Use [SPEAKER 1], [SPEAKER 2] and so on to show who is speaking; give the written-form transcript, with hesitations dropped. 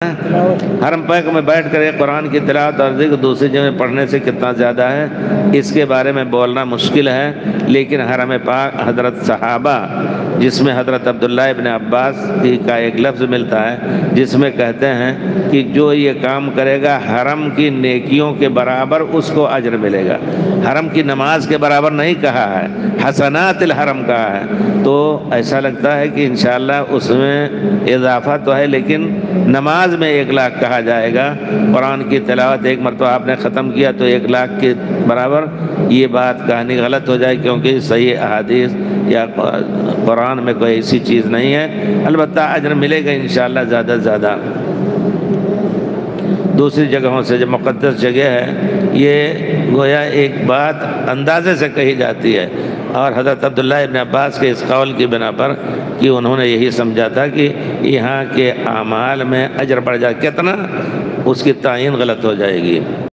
[SPEAKER 1] حرم پاک میں بیٹھ کر قرآن کی تلاوت اور ذکر دوسری جگہ پڑھنے سے کتنا زیادہ ہے، اس کے بارے میں بولنا مشکل ہے، لیکن حرم پاک حضرت صحابہ، جس میں حضرت عبداللہ ابن عباس کا ایک لفظ ملتا ہے جس میں کہتے ہیں کہ جو یہ کام کرے گا حرم کی نیکیوں کے برابر اس کو اجر ملے گا۔ حرم کی نماز کے برابر نہیں کہا ہے، حسنات الحرم کہا ہے، تو ایسا لگتا ہے کہ انشاءاللہ اس میں اضافہ تو ہے، لیکن نماز میں 1 لاکھ کہا جائے گا۔ قرآن کی تلاوت ایک مرتبہ آپ نے ختم کیا تو 1 لاکھ کے برابر، یہ بات کہانی غلط ہو جائے، کیونکہ صحیح احادیث یا قرآن میں کوئی ایسی چیز نہیں ہے۔ البتہ اجر ملے گا انشاءاللہ زیادہ سے زیادہ۔ دوسری جگہوں سے جو مقدس جگہ ہے، یہ گویا ایک بات اندازے سے کہی جاتی ہے، اور حضرت عبداللہ ابن عباس کے اس قول کی بنا پر کہ انہوں نے یہی سمجھا تھا کہ یہاں کے اعمال میں اجر بڑھ جائے، کتنا اس کی تعین غلط ہو جائے گی۔